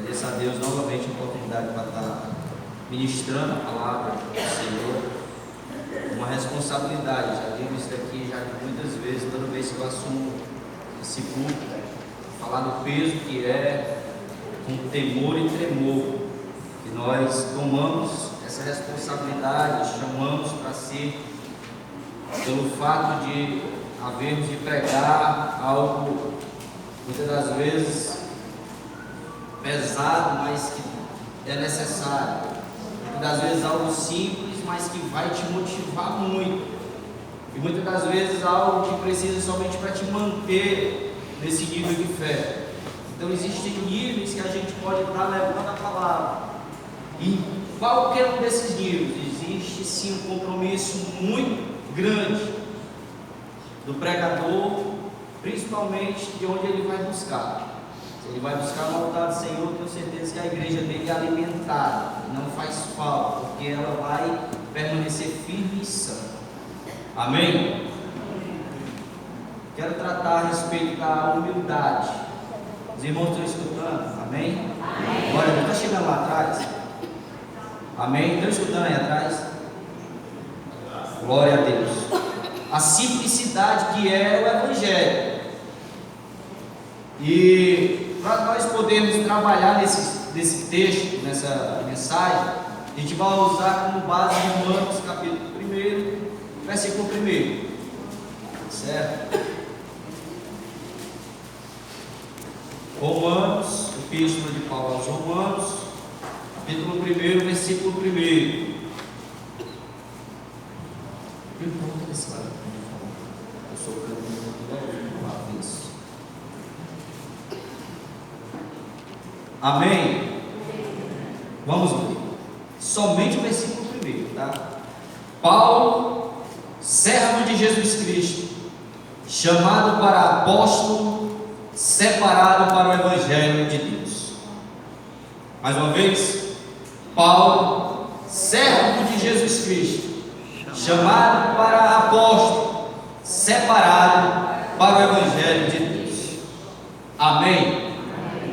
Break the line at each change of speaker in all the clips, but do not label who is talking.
Agradeço a Deus novamente a oportunidade para estar ministrando a palavra do Senhor. Uma responsabilidade, já digo isso aqui já muitas vezes, toda vez que eu assumo esse púlpito, falar do peso que é, com temor e tremor, que nós tomamos essa responsabilidade, chamamos para si, pelo fato de havermos de pregar algo, muitas das vezes, pesado, mas que é necessário. Muitas das vezes algo simples, mas que vai te motivar muito. E muitas das vezes algo que precisa somente para te manter nesse nível de fé. Então existem níveis que a gente pode estar levando a palavra. E em qualquer um desses níveis existe sim um compromisso muito grande do pregador, principalmente de onde ele vai buscar. Se ele vai buscar no altar do Senhor, tenho certeza que a igreja dele é alimentada, não faz falta, porque ela vai permanecer firme e sã. Amém? Quero tratar a respeito da humildade. Os irmãos estão escutando? Amém? Agora, não está chegando lá atrás? Amém? Estão escutando aí atrás? Glória a Deus. A simplicidade que é o Evangelho. E para nós podermos trabalhar nesse texto, nessa mensagem, a gente vai usar como base Romanos capítulo 1, versículo 1. Certo? Romanos, epístola de Paulo aos Romanos, capítulo 1, versículo 1. Eu sou o canto isso. Amém? Vamos ler. Somente o versículo 1, tá? Paulo, servo de Jesus Cristo, chamado para apóstolo, separado para o Evangelho de Deus. Mais uma vez, Paulo, servo de Jesus Cristo, chamado para apóstolo, separado para o Evangelho de Deus. Amém?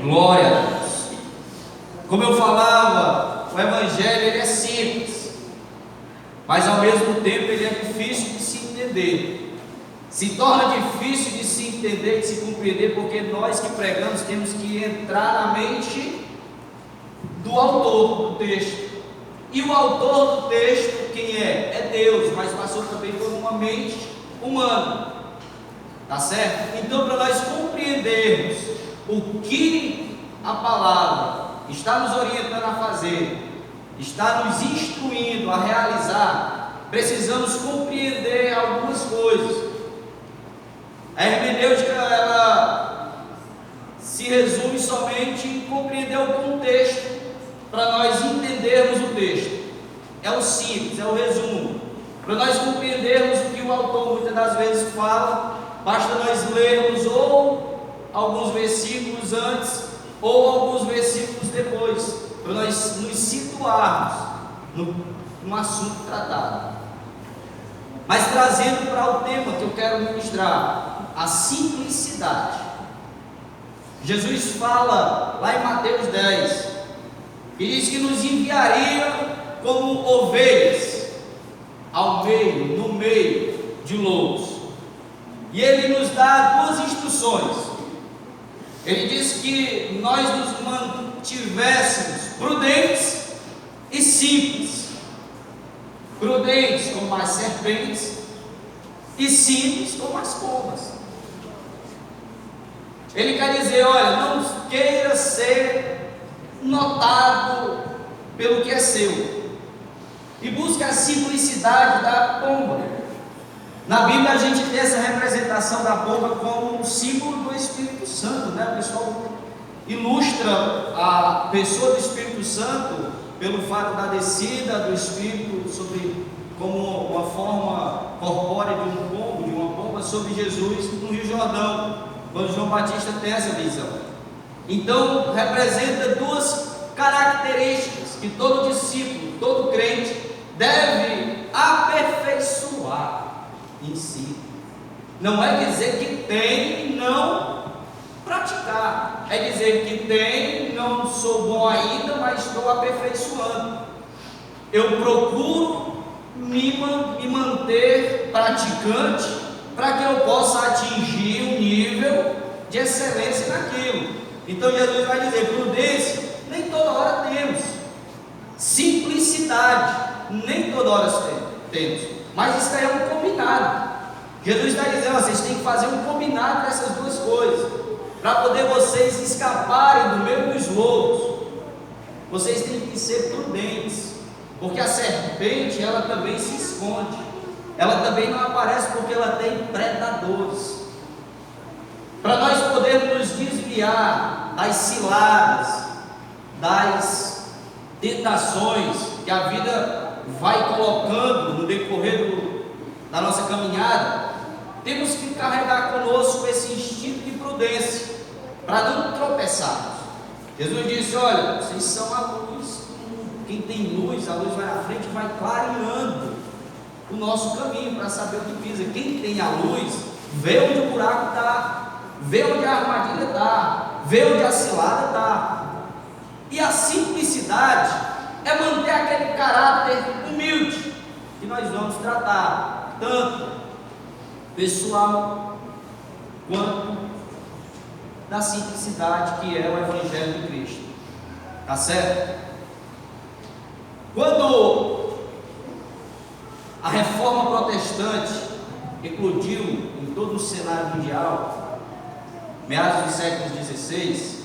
Glória a Deus. Como eu falava, o Evangelho ele é simples, mas ao mesmo tempo ele é difícil de se entender. Se torna difícil de se entender, de se compreender, porque nós que pregamos temos que entrar na mente do autor do texto. E o autor do texto, quem é? É Deus, mas passou também por uma mente humana. Tá certo? Então, para nós compreendermos o que a palavra está nos orientando a fazer, está nos instruindo a realizar, precisamos compreender algumas coisas. A hermenêutica, ela se resume somente em compreender o contexto, para nós entendermos o texto. É o simples, é o resumo. Para nós compreendermos o que o autor muitas das vezes fala, basta nós lermos ou alguns versículos antes, ou alguns versículos depois, para nós nos situarmos no assunto tratado. Mas trazendo para o tema que eu quero ministrar, a simplicidade. Jesus fala lá em Mateus 10, e diz que nos enviaria como ovelhas no meio de lobos. E ele nos dá duas instruções. Ele diz que nós nos mantivéssemos prudentes e simples. Prudentes como as serpentes e simples como as pombas. Ele quer dizer, olha, não queira ser notado pelo que é seu, e busque a simplicidade da pomba. Na Bíblia a gente tem essa representação da pomba como um símbolo do Espírito Santo, né? O pessoal ilustra a pessoa do Espírito Santo pelo fato da descida do Espírito como uma forma corpórea de um pombo, de uma pomba sobre Jesus no Rio Jordão, quando João Batista tem essa visão. Então representa duas características que todo discípulo, todo crente deve aperfeiçoar em si. Não é dizer que tem e não Praticar é dizer que tem, não sou bom ainda, mas estou aperfeiçoando. Eu procuro me manter praticante para que eu possa atingir um nível de excelência naquilo. Então Jesus vai dizer: prudência, nem toda hora temos. Simplicidade, nem toda hora temos. Mas isso aí é um combinado. Jesus está dizendo: vocês têm que fazer um combinado dessas duas coisas, para poder vocês escaparem do meio dos lobos. Vocês têm que ser prudentes, porque a serpente, ela também se esconde, ela também não aparece porque ela tem predadores. Para nós podermos nos desviar das ciladas, das tentações que a vida vai colocando no decorrer da nossa caminhada, temos que carregar conosco esse instinto de prudência, para não tropeçarmos. Jesus disse: olha, vocês são a luz. Quem tem luz, a luz vai à frente, vai clareando o nosso caminho para saber o que pisa. Quem tem a luz, vê onde o buraco está, vê onde a armadilha está, vê onde a cilada está. E a simplicidade é manter aquele caráter humilde que nós vamos tratar, tanto pessoal quanto da simplicidade que é o Evangelho de Cristo. Tá certo? Quando a reforma protestante eclodiu em todo o cenário mundial, meados do século XVI,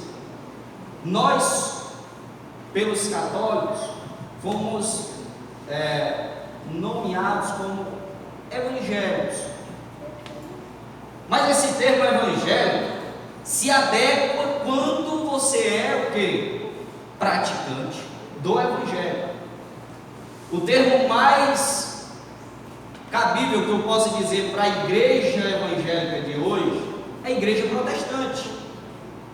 nós, pelos católicos, fomos nomeados como evangélicos. Mas esse termo evangélico se adequa quando você é o quê? Praticante do evangelho. O termo mais cabível que eu posso dizer para a igreja evangélica de hoje é a igreja protestante.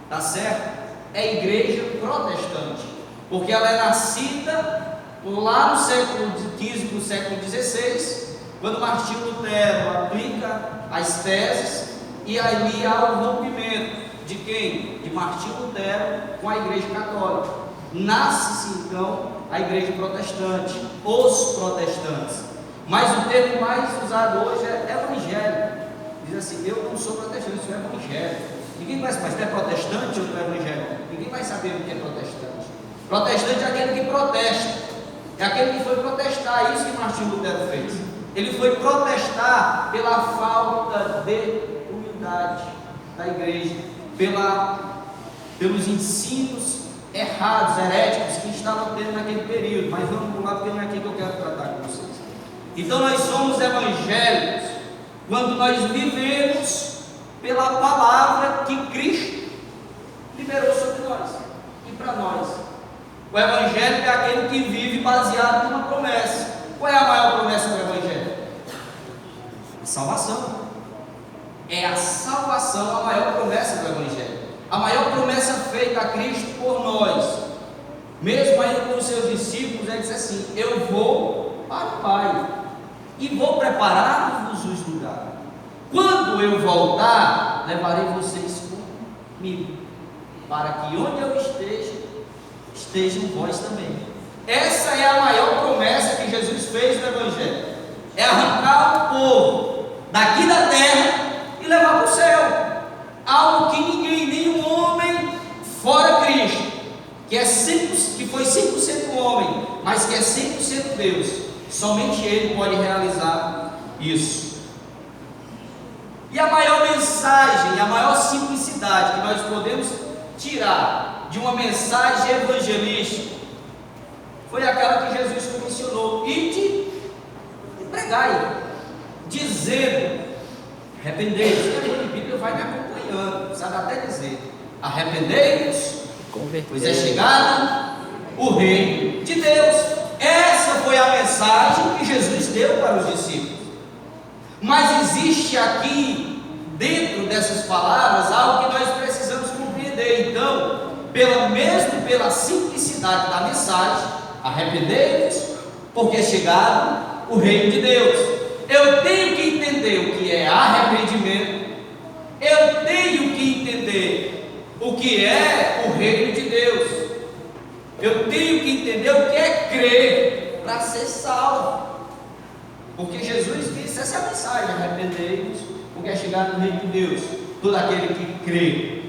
Tá certo? É a igreja protestante, porque ela é nascida lá no século XV, no século XVI, quando Martinho Lutero aplica as teses, e ali há o rompimento de quem? De Martinho Lutero com a igreja católica. Nasce-se então a igreja protestante, os protestantes. Mas o termo mais usado hoje é evangélico. Diz assim: eu não sou protestante, eu sou evangélico. Ninguém vai saber se é protestante ou é evangélico. Ninguém vai saber o que é protestante. Protestante é aquele que protesta, é aquele que foi protestar. É isso que Martinho Lutero fez. Ele foi protestar pela falta de humildade da igreja, pelos ensinos errados, heréticos que estavam tendo naquele período. Mas vamos pular, porque não é aqui que eu quero tratar com vocês. Então nós somos evangélicos quando nós vivemos pela palavra que Cristo liberou sobre nós e para nós. O evangélico é aquele que vive baseado numa promessa. Qual é a maior promessa do evangelho? A salvação. É a salvação a maior promessa do evangelho. A maior promessa feita a Cristo por nós, mesmo ainda com os seus discípulos, ele diz assim: eu vou para o Pai e vou preparar-vos os lugares. Quando eu voltar, levarei vocês comigo, para que onde eu esteja, estejam vós também. Essa é a maior promessa que Jesus fez no evangelho: é arrancar o povo daqui da terra e levar para o céu. Algo que ninguém, nenhum homem fora Cristo, que foi 100% homem, mas que é 100% Deus, somente Ele pode realizar isso. E a maior mensagem, a maior simplicidade que nós podemos tirar de uma mensagem evangelística foi aquela que Jesus comissionou: ide e pregai, dizendo, arrependei-vos. A Bíblia vai me acompanhando, sabe até dizer: arrependei-vos, pois é chegado o reino de Deus. Essa foi a mensagem que Jesus deu para os discípulos. Mas existe aqui, dentro dessas palavras, algo que nós precisamos compreender. Então, mesmo pela simplicidade da mensagem, arrependei-vos, porque é chegado o reino de Deus. Eu tenho que entender o que é arrependimento, eu tenho que entender que é o reino de Deus. Eu tenho que entender o que é crer para ser salvo. Porque Jesus disse, essa é a mensagem: arrependei-vos, porque é chegar no reino de Deus. Todo aquele que crê,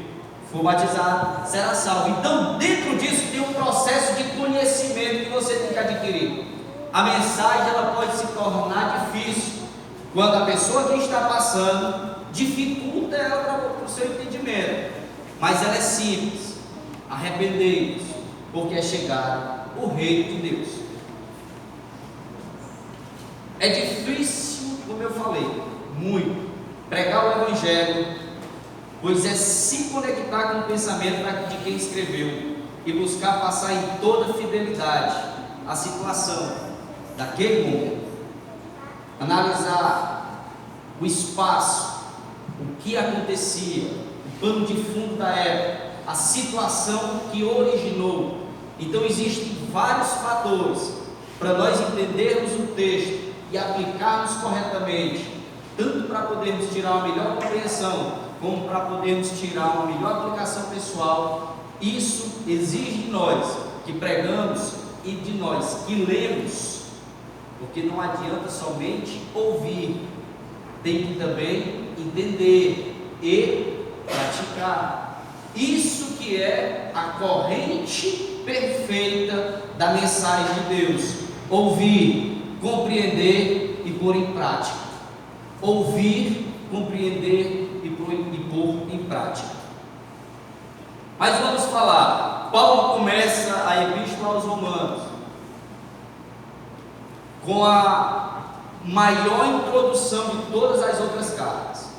for batizado, será salvo. Então, dentro disso tem um processo de conhecimento que você tem que adquirir. A mensagem ela pode se tornar difícil quando a pessoa que está passando dificulta ela para o seu entendimento, mas ela é simples. Arrependei-vos, porque é chegado o reino de Deus. É difícil, como eu falei, muito, pregar o evangelho, pois é se conectar com o pensamento de quem escreveu e buscar passar em toda fidelidade a situação daquele momento, analisar o espaço, o que acontecia, o pano de fundo da época, a situação que originou. Então existem vários fatores para nós entendermos o texto e aplicarmos corretamente, tanto para podermos tirar uma melhor compreensão, como para podermos tirar uma melhor aplicação pessoal. Isso exige de nós que pregamos e de nós que lemos, porque não adianta somente ouvir, tem que também entender e praticar. Isso que é a corrente perfeita da mensagem de Deus: ouvir, compreender e pôr em prática. Ouvir, compreender e pôr em prática. Mas vamos falar. Paulo começa a epístola aos Romanos com a maior introdução de todas as outras cartas.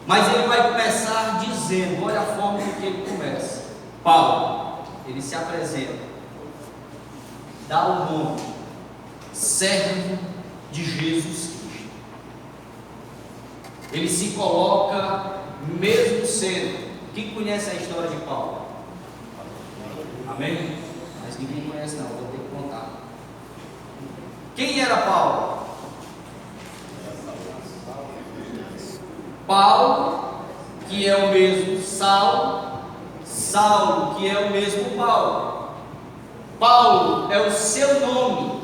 Mas ele vai começar dizendo, olha a forma com que ele começa. Paulo, ele se apresenta, dá o nome, servo de Jesus Cristo. Ele se coloca, mesmo sendo. Quem conhece a história de Paulo? Amém? Mas ninguém conhece não, vou ter que contar. Quem era Paulo? Paulo, que é o mesmo Saulo. Saulo, que é o mesmo Paulo. Paulo é o seu nome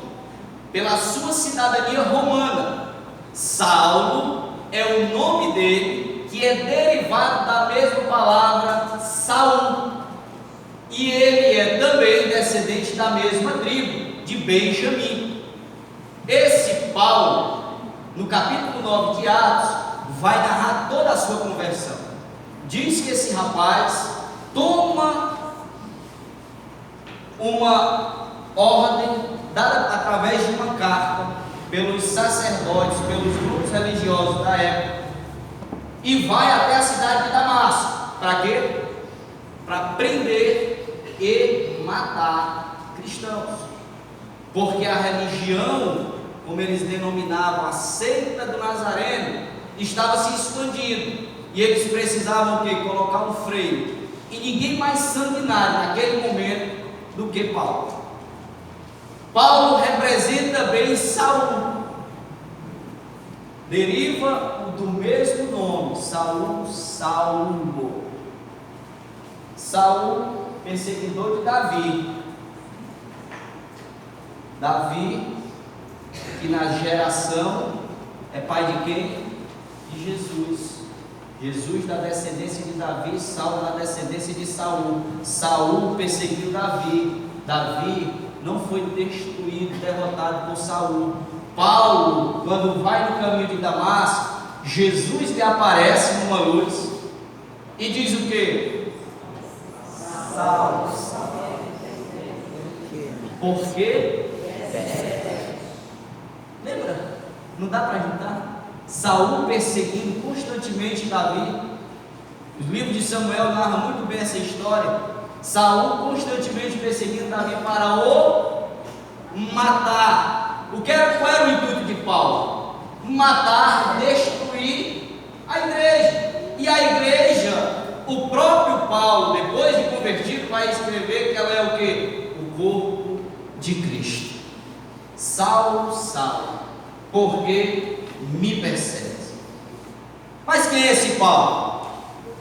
pela sua cidadania romana. Saulo é o nome dele, que é derivado da mesma palavra Saul. E ele é também descendente da mesma tribo, de Benjamim. Esse Paulo, no capítulo 9 de Atos, vai narrar toda a sua conversão. Diz que esse rapaz toma uma ordem dada através de uma carta pelos sacerdotes, pelos grupos religiosos da época, e vai até a cidade de Damasco. Para quê? Para prender e matar cristãos, porque a religião, como eles denominavam, a seita do Nazareno, estava se expandindo, e eles precisavam que colocar um freio, e ninguém mais sanguinário naquele momento do que Paulo. Paulo representa bem Saul, deriva do mesmo nome, Saul, Saulo. Saul, perseguidor de Davi. Davi, que na geração é pai de quem? De Jesus. Jesus da descendência de Davi, Saulo da descendência de Saul. Saul perseguiu Davi. Davi não foi destruído, derrotado por Saul. Paulo, quando vai no caminho de Damasco, Jesus lhe aparece numa luz e diz o que? Saulo, Saulo. Por quê? Lembra? Não dá para juntar? Saul perseguindo constantemente Davi. Os livros de Samuel narram muito bem essa história. Saul constantemente perseguindo Davi para o matar. Qual era o intuito de Paulo? Matar, destruir a igreja. E a igreja, o próprio Paulo, depois de convertido, vai escrever que ela é o quê? O corpo de Cristo. Saulo, Saulo, porque me persegue. Mas quem é esse Paulo?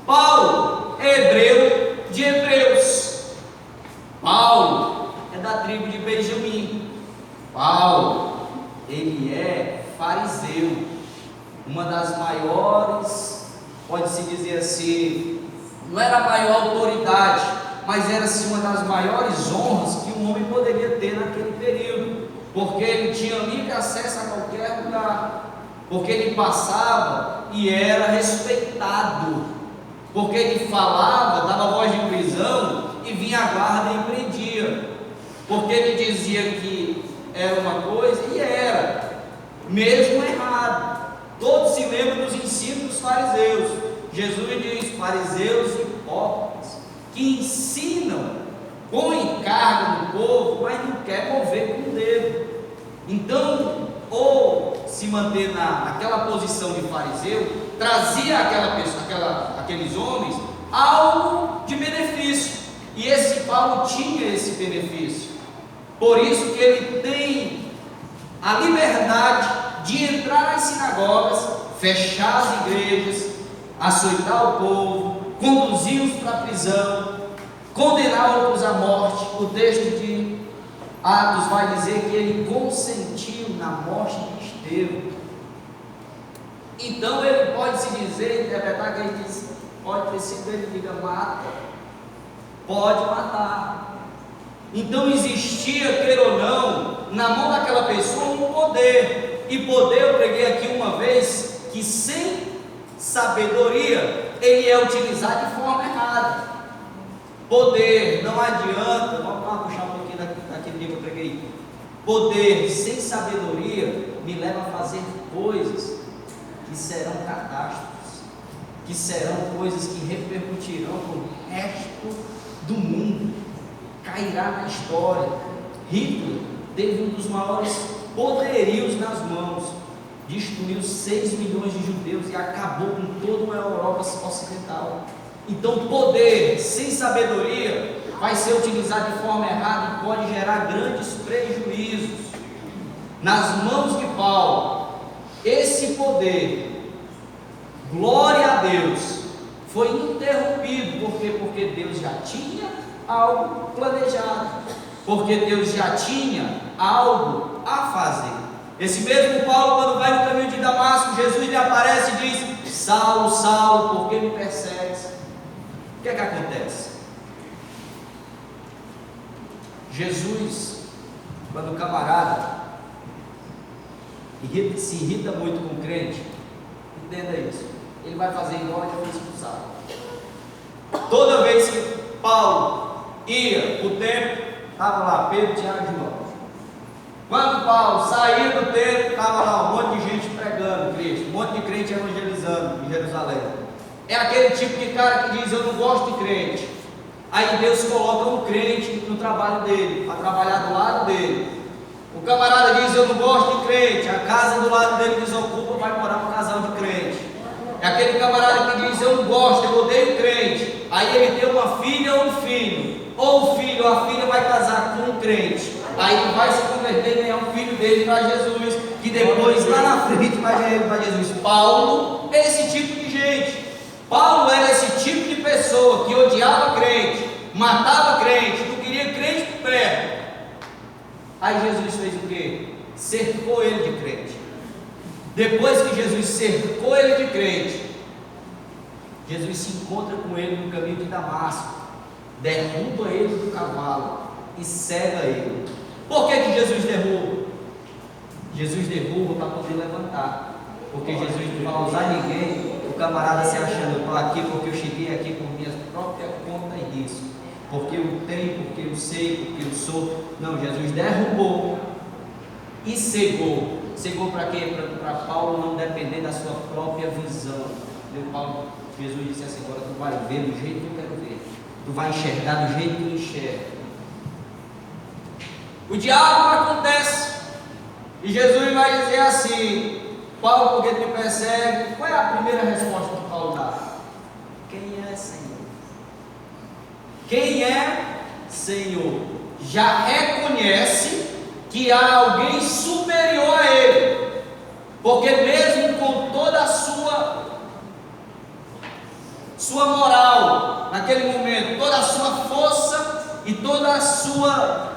Paulo hebreu de hebreus. Paulo é da tribo de Benjamim. Paulo, ele é fariseu, uma das maiores, pode-se dizer assim, não era a maior autoridade, mas era sim uma das maiores honras que um homem poderia ter naquele período, porque ele tinha livre acesso a qualquer lugar, porque ele passava e era respeitado, porque ele falava, dava voz de prisão e vinha a guarda e prendia, porque ele dizia que era uma coisa e era, mesmo errado. Todos se lembram dos ensinos dos fariseus. Jesus diz: fariseus hipócritas, que ensinam, põem carga no povo, mas não quer mover com o dedo. Então, ou se manter naquela posição de fariseu, trazia aqueles homens algo de benefício, e esse Paulo tinha esse benefício. Por isso que ele tem a liberdade de entrar nas sinagogas, fechar as igrejas, açoitar o povo, conduzi-los para a prisão, condenar outros à morte. O texto de Atos vai dizer que ele consentiu na morte de Estevão. Então ele pode se dizer, interpretar que ele diz, pode ter sido ele que diga mata, pode matar. Então existia, queira ou não, na mão daquela pessoa um poder. E poder, eu preguei aqui uma vez, que sem sabedoria ele é utilizado de forma errada. Poder, não adianta, vamos puxar um pouquinho daquele livro que eu preguei. Poder sem sabedoria me leva a fazer coisas que serão catástrofes, que serão coisas que repercutirão para o resto do mundo, cairá na história. Hitler teve um dos maiores poderios nas mãos, destruiu 6 milhões de judeus e acabou com toda uma Europa ocidental. Então, poder sem sabedoria vai ser utilizado de forma errada e pode gerar grandes prejuízos. Nas mãos de Paulo, esse poder, glória a Deus, foi interrompido. Por quê? Porque Deus já tinha algo planejado, porque Deus já tinha algo a fazer. Esse mesmo Paulo, quando vai no caminho de Damasco, Jesus lhe aparece e diz: Saulo, Saulo, por que me persegues? O que é que acontece? Jesus, quando o camarada se irrita muito com o crente, entenda isso, ele vai fazer igual ele foi expulsado. Toda vez que Paulo ia para o templo, estava lá Pedro, Tiago e João. Quando Paulo saía do templo, estava lá um monte de gente pregando Cristo, um monte de crente evangelizando em Jerusalém. É aquele tipo de cara que diz: eu não gosto de crente. Aí Deus coloca um crente no trabalho dele, para trabalhar do lado dele. O camarada diz: eu não gosto de crente. A casa do lado dele desocupa, vai morar um casal de crente. É aquele camarada que diz: eu não gosto, eu odeio crente. Aí ele tem uma filha ou um filho, ou o filho ou a filha vai casar com um crente. Aí ele vai se converter e ganhar um filho dele para Jesus, que depois lá na frente vai ganhar ele para Jesus. Paulo é esse tipo de gente. Paulo era esse tipo de pessoa que odiava crente, matava crente, não queria crente por perto. Aí Jesus fez o quê? Cercou ele de crente. Depois que Jesus cercou ele de crente, Jesus se encontra com ele no caminho de Damasco, derruba ele do cavalo e cega ele. Por que Jesus derruba? Jesus derruba para poder levantar, porque Jesus não vai usar ninguém, o camarada se achando: eu estou aqui porque eu cheguei aqui com minhas próprias contas e risco, porque eu tenho, porque eu sei, porque eu sou. Não, Jesus derrubou e cegou. Cegou para quê? Para Paulo não depender da sua própria visão. Jesus disse assim: agora tu vai ver do jeito que eu quero ver, tu vai enxergar do jeito que eu enxergo. O diálogo acontece e Jesus vai dizer assim: Paulo, por que te persegue? Qual é a primeira resposta que Paulo dá? Quem é Senhor? Quem é Senhor? Já reconhece que há alguém superior a ele, porque mesmo com toda a sua moral, Paulo, naquele momento, toda a sua força e toda a sua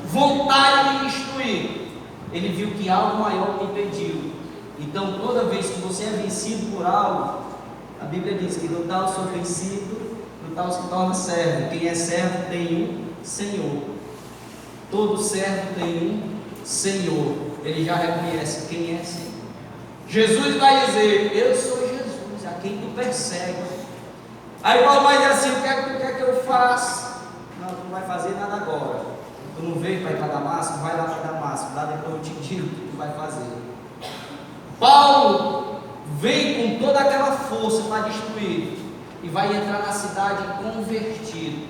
vontade de instruir, ele viu que algo maior o impediu. Então, toda vez que você é vencido por algo, a Bíblia diz que no tal sou vencido, no tal se torna servo. Quem é servo tem um Senhor. Todo servo tem um Senhor. Ele já reconhece quem é Senhor. Jesus vai dizer: eu sou Jesus, a quem tu persegue. Aí Paulo vai dizer assim: o que é que tu quer que eu faça? Não, tu não vai fazer nada agora. Tu não veio para ir para Damasco? Vai lá para Damasco, lá depois eu te digo o que tu vai fazer. Paulo vem com toda aquela força para destruir e vai entrar na cidade convertido.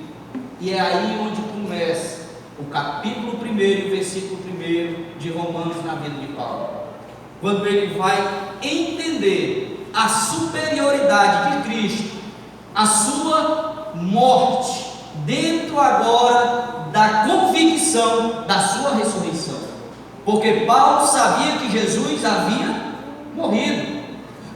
E é aí onde começa o capítulo 1 e o versículo 1 de Romanos na vida de Paulo, quando ele vai entender a superioridade de Cristo, a sua morte, dentro agora da convicção da sua ressurreição, porque Paulo sabia que Jesus havia morrido,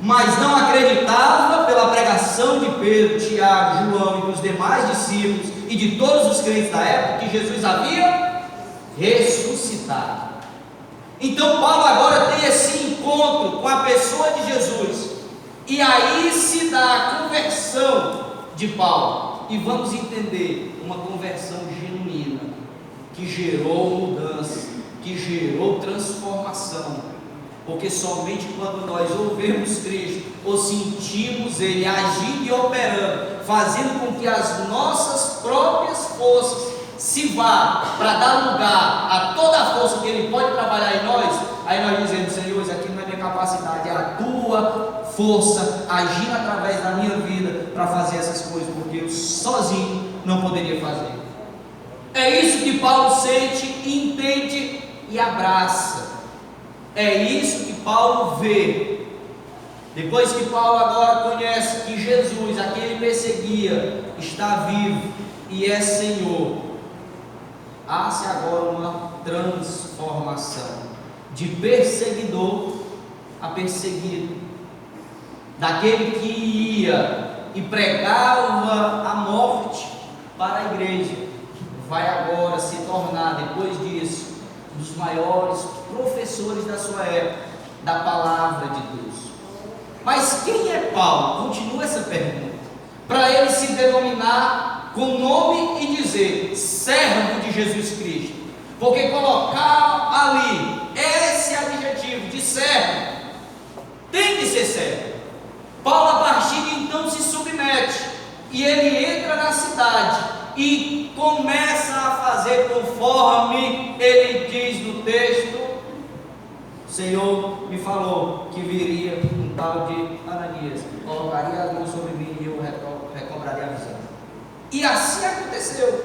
mas não acreditava pela pregação de Pedro, Tiago, João e dos demais discípulos e de todos os crentes da época que Jesus havia ressuscitado. Então Paulo agora tem esse encontro com a pessoa de Jesus, e aí se dá a conversão de Paulo, e vamos entender uma conversão genuína, que gerou mudança, que gerou transformação, porque somente quando nós ouvimos Cristo, ou sentimos Ele agindo e operando, fazendo com que as nossas próprias forças se vá para dar lugar a toda a força que Ele pode trabalhar em nós, aí nós dizemos: Senhor, isso aqui não é minha capacidade, é a Tua força agindo através da minha vida para fazer essas coisas, porque eu sozinho não poderia fazer. É isso que Paulo sente, entende e abraça. É isso que Paulo vê. Depois que Paulo agora conhece que Jesus, a quem ele perseguia, está vivo e é Senhor, há-se agora uma transformação de perseguidor a perseguido, daquele que ia e pregava a morte para a igreja, vai agora se tornar, depois disso, um dos maiores professores da sua época, da palavra de Deus. Mas quem é Paulo? Continua essa pergunta, para ele se denominar com nome e dizer servo de Jesus Cristo, porque colocar ali esse adjetivo de servo, tem que ser servo. Paulo, a partir de então, se submete, e ele entra na cidade e começa a fazer conforme ele diz no texto. O Senhor me falou que viria um tal de Ananias, colocaria as mãos sobre mim e eu recobraria a visão. E assim aconteceu,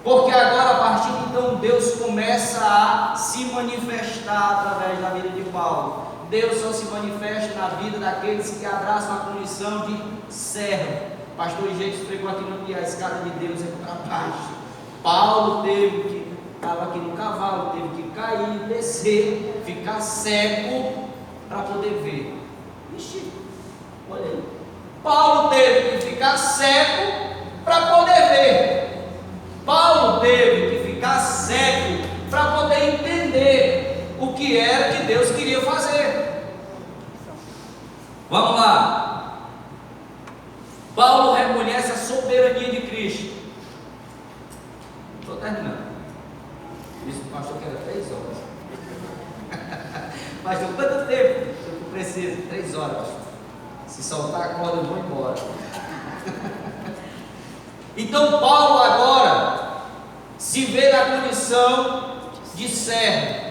porque agora, a partir de então, Deus começa a se manifestar através da vida de Paulo. Deus só se manifesta na vida daqueles que abraçam a condição de servo. Pastor Gênesis pregou aqui no dia: a escada de Deus é para baixo. Paulo estava aqui no cavalo, teve que cair, descer, ficar cego para poder ver. Ixi, olha aí. Paulo teve que ficar cego para poder ver. Paulo teve que ficar cego para poder entender o que era que Deus queria fazer. Vamos lá. Paulo reconhece a soberania de Cristo. Estou terminando. Isso o pastor que era 3 horas. Pastor, quanto tempo eu preciso? 3 horas. Se soltar a corda, eu vou embora. Então Paulo agora se vê na condição de servo.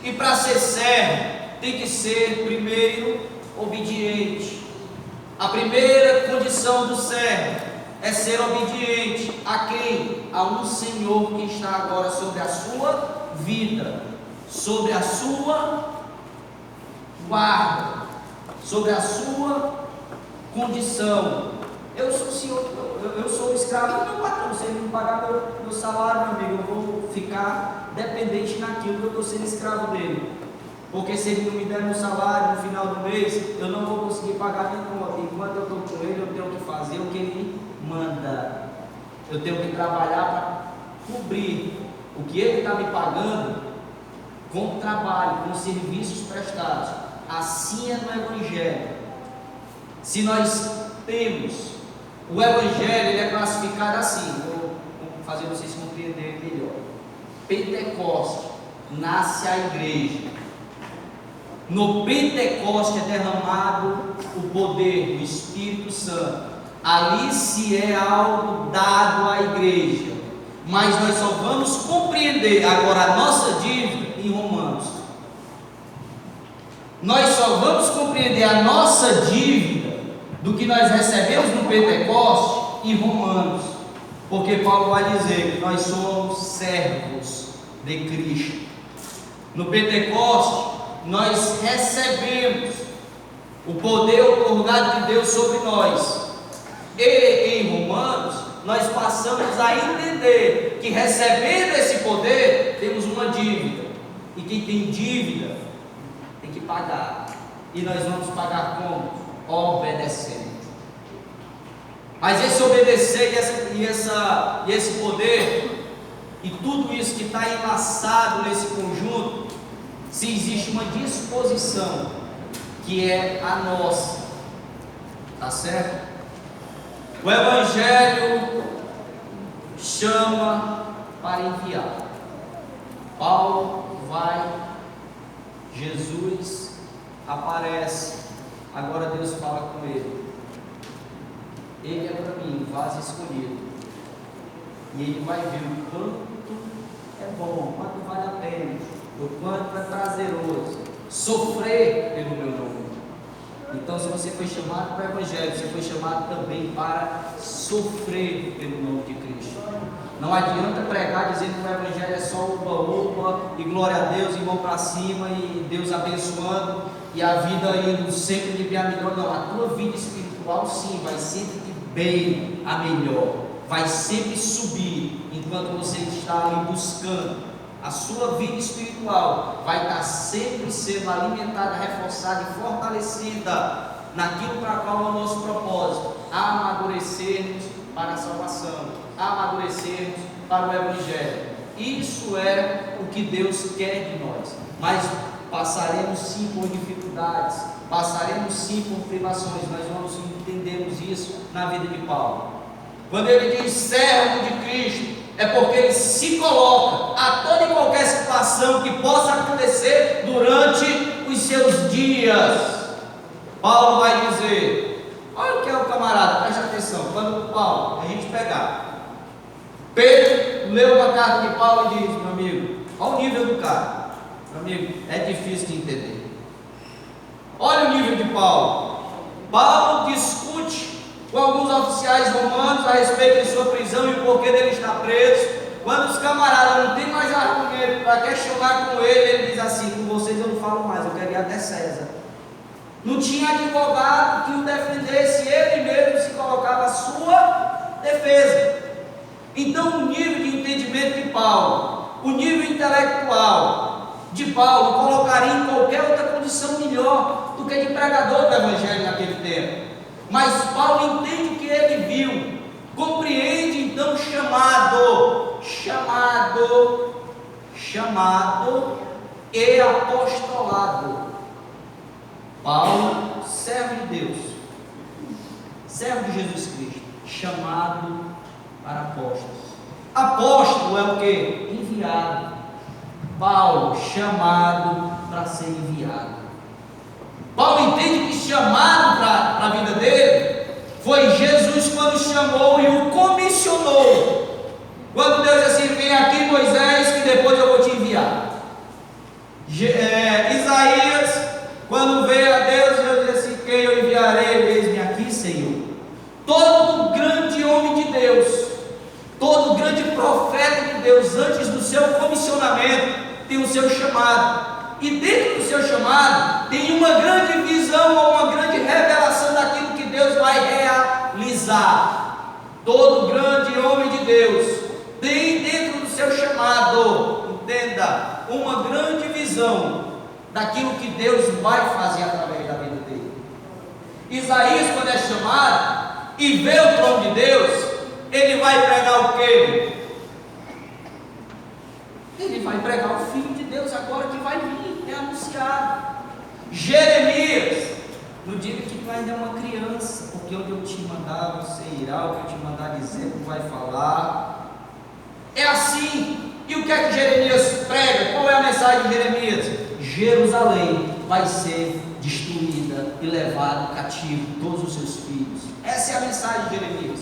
E para ser servo, tem que ser primeiro obediente. A primeira condição do servo é ser obediente a quem? A um Senhor que está agora sobre a sua vida, sobre a sua guarda, sobre a sua condição. Eu sou o Senhor, eu sou o escravo do meu patrão. Se ele não pagar meu salário, meu amigo, eu vou ficar dependente naquilo que eu estou sendo escravo dele. Porque se ele não me der meu salário no final do mês, eu não vou conseguir pagar minha conta. Enquanto eu estou com ele, eu tenho que fazer o que ele manda. Eu tenho que trabalhar para cobrir o que Ele está me pagando com trabalho, com serviços prestados. Assim é no Evangelho. Se nós temos o Evangelho, ele é classificado assim, vou fazer vocês compreenderem melhor. Pentecoste, nasce a igreja. No Pentecoste é derramado o poder do Espírito Santo. Ali se é algo dado à igreja. Mas nós só vamos compreender agora a nossa dívida em Romanos. Nós só vamos compreender a nossa dívida do que nós recebemos no Pentecoste em Romanos. Porque Paulo vai dizer que nós somos servos de Cristo. No Pentecoste, nós recebemos o poder otorgado de Deus sobre nós. E em Romanos, nós passamos a entender que recebendo esse poder, temos uma dívida. E quem tem dívida, tem que pagar. E nós vamos pagar como? Obedecendo. Mas esse obedecer e esse poder, e tudo isso que está enlaçado nesse conjunto, se existe uma disposição, que é a nossa, tá certo? O Evangelho chama para enviar. Paulo vai, Jesus aparece, agora Deus fala com ele. Ele é para mim, vaso escolhido. E ele vai ver o quanto é bom, o quanto vale a pena, o quanto é prazeroso sofrer pelo meu nome. Então, se você foi chamado para o Evangelho, você foi chamado também para sofrer pelo nome de Cristo. Não adianta pregar dizendo que o Evangelho é só uba-uba e glória a Deus e vão para cima e Deus abençoando e a vida indo sempre de bem a melhor. Não, a tua vida espiritual sim vai sempre de bem a melhor, vai sempre subir enquanto você está ali buscando. A sua vida espiritual vai estar sempre sendo alimentada, reforçada e fortalecida naquilo para qual é o nosso propósito: amadurecermos para a salvação, amadurecermos para o Evangelho. Isso é o que Deus quer de nós. Mas passaremos sim por dificuldades, passaremos sim por privações. Nós vamos entendermos isso na vida de Paulo. Quando ele diz servo de Cristo, é porque ele se coloca a toda e qualquer situação que possa acontecer durante os seus dias. Paulo vai dizer, olha o que é o camarada, preste atenção. Quando Paulo, a gente pegar, Pedro leu uma carta de Paulo e diz, meu amigo, olha o nível do cara, meu amigo, é difícil de entender. Olha o nível de Paulo. Paulo discute com alguns oficiais romanos a respeito de sua prisão e o porquê dele estar preso. Quando os camaradas não têm mais argumento para questionar com ele, ele diz assim: com vocês eu não falo mais, eu quero ir até César. Não tinha advogado que o defendesse, ele mesmo se colocava a sua defesa. Então, o nível de entendimento de Paulo, o nível intelectual de Paulo, colocaria em qualquer outra condição melhor do que de pregador do Evangelho naquele tempo. Mas Paulo entende o que ele viu, compreende então o chamado e apostolado. Paulo, servo de Deus, servo de Jesus Cristo, chamado para apóstolo. Apóstolo é o que? Enviado. Paulo, chamado para ser enviado. Paulo entende que chamado para a vida dele foi Jesus quando chamou e o comissionou. Quando Deus disse assim: vem aqui Moisés, que depois eu vou te enviar. Isaías, quando veio a Deus, Deus disse assim: quem eu enviarei? Eis-me aqui, Senhor. Todo grande homem de Deus, todo grande profeta de Deus, antes do seu comissionamento, tem o seu chamado. E dentro do seu chamado tem uma grande visão ou uma grande revelação daquilo que Deus vai realizar. Todo grande homem de Deus tem dentro do seu chamado, entenda, uma grande visão daquilo que Deus vai fazer através da vida dele. Isaías, quando é chamado, e vê o trono de Deus, ele vai pregar o quê? Ele vai pregar o Filho de Deus agora que vai vir, é anunciado. Jeremias, no dia que tu ainda é uma criança, porque onde eu te mandar você irá, o que eu te mandar dizer tu vai falar. É assim. E o que é que Jeremias prega? Qual é a mensagem de Jeremias? Jerusalém vai ser destruída e levado cativo todos os seus filhos. Essa é a mensagem de Jeremias.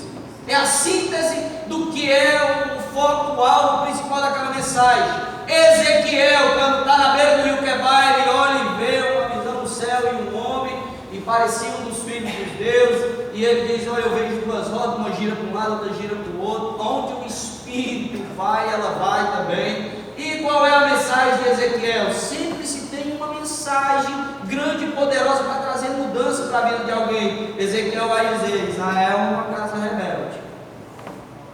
É a síntese do que é o foco, o alvo principal daquela mensagem. Ezequiel, quando está na beira do rio Quebar, ele olha e vê uma visão do céu e um homem, e parecia um dos filhos de Deus, e ele diz: olha, eu vejo duas rodas, uma gira para um lado, outra gira para o outro. Onde o Espírito vai, ela vai também. E qual é a mensagem de Ezequiel? Sempre se tem uma mensagem grande e poderosa para trazer mudança para a vida de alguém. Ezequiel vai dizer: Israel é uma casa rebelde.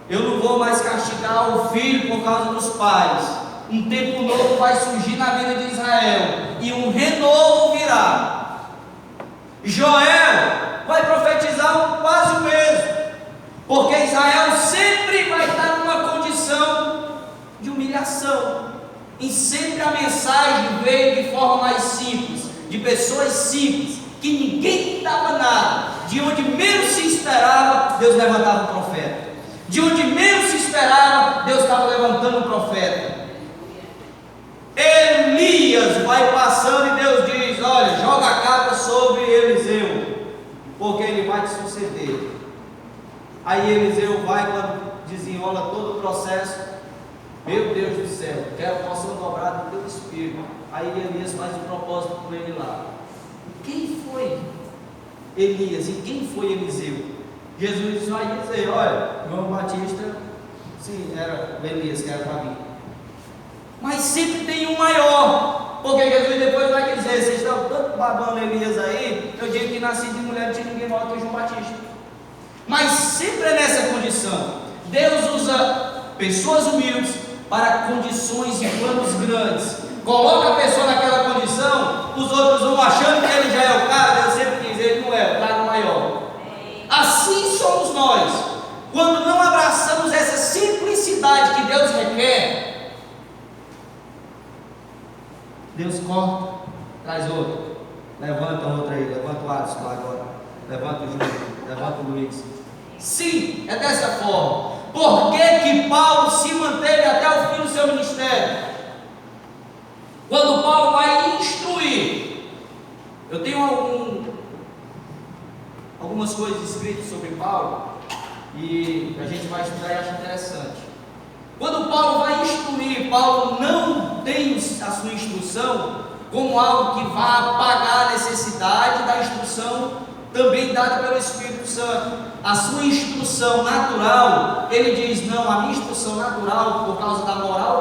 Eu não vou mais castigar o filho por causa dos pais. Um tempo novo vai surgir na vida de Israel e um renovo virá. Joel vai profetizar quase o mesmo, porque Israel sempre vai estar numa condição de humilhação, e sempre a mensagem veio de forma mais simples, de pessoas simples, que ninguém dava nada. De onde menos se esperava, Deus levantava um profeta. De onde menos se esperava, Deus estava levantando um profeta. Elias vai passando e Deus diz: olha, joga a capa sobre Eliseu, porque ele vai te suceder. Aí Eliseu vai, quando desenrola todo o processo: meu Deus do céu, quero porção dobrada do teu espírito. Aí Elias faz um propósito com ele lá. Quem foi Elias e quem foi Eliseu? Jesus vai dizer: olha, João Batista, sim, era Elias que era para mim. Mas sempre tem um maior, porque Jesus depois vai dizer: vocês estão tanto babando Elias aí, eu digo que nasci de mulher, não tinha ninguém maior que João Batista. Mas sempre é nessa condição. Deus usa pessoas humildes para condições e planos grandes. Coloca a pessoa naquela condição, os outros vão achando que ele já é o cara. Deus sempre diz: ele não é, o cara maior. Assim somos nós, quando não abraçamos essa simplicidade que Deus requer. Deus corta, traz outro, levanta outro aí, levanta o Alisson lá agora, levanta o Júnior, levanta o Luiz. Sim, é dessa forma. Por que que Paulo se manteve até o fim do seu ministério? Quando Paulo vai instruir, eu tenho algumas coisas escritas sobre Paulo, e a gente vai estudar e acha interessante. Quando Paulo vai instruir, Paulo não tem a sua instrução como algo que vá apagar a necessidade da instrução também dada pelo Espírito Santo. A sua instrução natural, ele diz: não, a minha instrução natural, por causa da moral